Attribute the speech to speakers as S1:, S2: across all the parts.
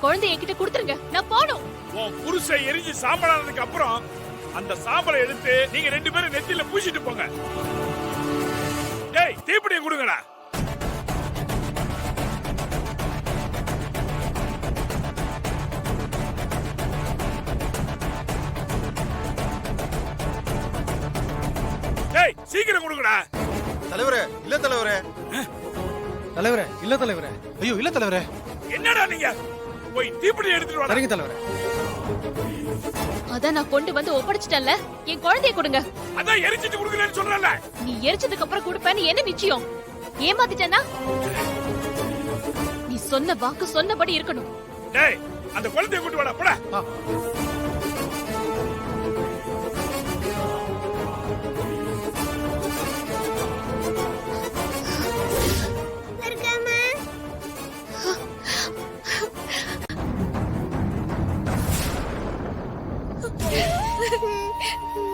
S1: குழந்தை என்கிட்ட கொடுத்துருங்க, நான் போணும்.
S2: உன் புருஷன் எரிஞ்சு சாம்பலானதுக்கு அப்புறம் அந்த சாம்பலை எடுத்து நீங்க 2 பேரும் நெத்தியில பூசிட்டு போங்க. டேய் தீப்பெட்டியை கொடுங்கடா. டேய் சீக்கிரம் கொடுங்கடா.
S3: தலைவரே இல்ல தலைவரே.
S4: தலைவரே இல்ல தலைவரே. ஐயோ இல்ல தலைவரே.
S2: என்னடா நீங்க போய் தீப்பெட்டி எடுத்துட்டு வாங்க.
S4: சரிங்க தலைவரே.
S1: அதான் நான் கொண்டு வந்து ஒப்படைச்சிட்டேன்ல, என் குழந்தைய கொடுங்க.
S2: அதான் எரிச்சிட்டு கொடுக்கலன்னு சொல்றல.
S1: நீ எரிச்சதுக்கு அப்புறம் கொடுப்பேன்னு என்ன நிச்சயம்? ஏமாத்திட்டேன்னா நீ சொன்ன வாக்கு சொன்னபடி இருக்கணும்.
S2: டேய் அந்த குழந்தையை கொண்டு வாடா போடா.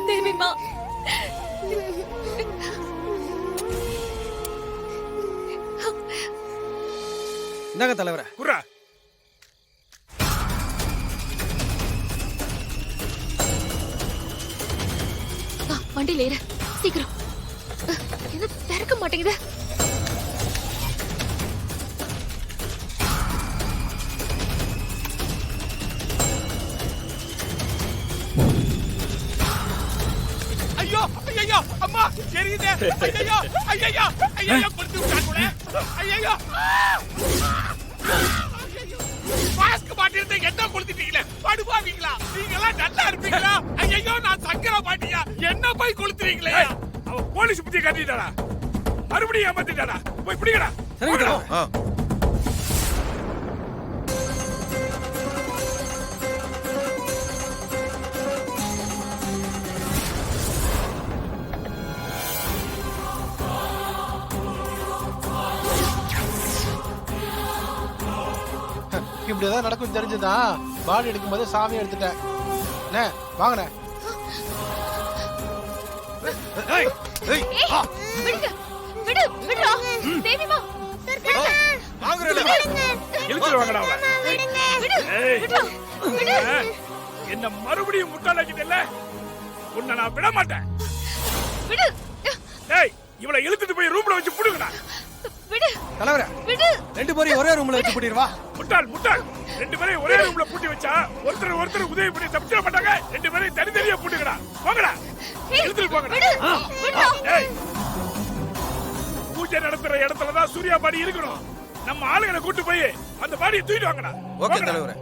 S1: தேவிமா,
S4: இந்தாங்க தலைவரே.
S2: குர்ரா.
S1: வண்டியில ஏறு சீக்கிரம். என்ன திறக்க மாட்டேங்குது?
S2: ஐயோ ஐயோ அம்மா எரியுதே. ஐயோ ஐயோ ஐயோ கொளுத்தி விட்டாங்களே. ஐயோ மாஸ்க் மாட்டிருந்தா என்ன கொளுத்திட்டீங்களே? படுபாவீங்களா? நீங்க எல்லாம் நல்லா இருப்பீங்களா? ஐயோ நான் சக்கரை பாட்டியா, என்ன போய் கொளுத்துறீங்களே? அவ போலீஸ் புத்தி கட்டிட்டாடா, மறுபடியும் ஏமாத்திட்டாடா. போய் பிடிக்கடா.
S4: சரிங்க தலைவரே. இப்படி ஏதாவது நடக்கும் தெரிஞ்சுதான் பாடி எடுக்கும் போது சாமி எடுத்துட்டேன். அண்ணே வாங்கண்ணே.
S1: ஏய், விடுங்க, விடு, விடுடா. தேவிமா,
S2: இழுத்துட்டு வாங்கடா அவளை.
S1: விடு,
S2: ஏய்.
S1: விடுடா, விடு.
S2: என்ன மறுபடியும் முட்டாளாக்கிட்டல்ல, உன்னை நான் விட மாட்டேன்.
S1: விடு.
S2: டேய் இவளை இழுத்துட்டு போய் ரூம்ல வச்சு புடுங்கடா.
S1: விடு.
S4: தலைவரே
S1: விடு.
S4: 2 பேரையும் ஒரே ரூம்ல வச்சு பூட்டிடுவா.
S2: முட்டாள் முட்டாள். 2 பேரையும் ஒரே ரூம்ல பூட்டி வச்சா ஒருத்தர் உதவி பண்ணி தப்பிச்சிட மாட்டாங்க. 2 பேரையும் தனித்தனியா பூட்டுங்கடா. போங்கடா. இழுத்துட்டு போங்கடா.
S1: விடு. விடுடா.
S2: ஏய் பூஜை நடத்துற இடத்துல தான் சூர்யா பாடி இருக்கணும். நம்ம ஆளுங்களை கூட்டி போய் அந்த பாடியை தூக்கிட்டு வாங்கடா.
S3: ஓகே தலைவரே.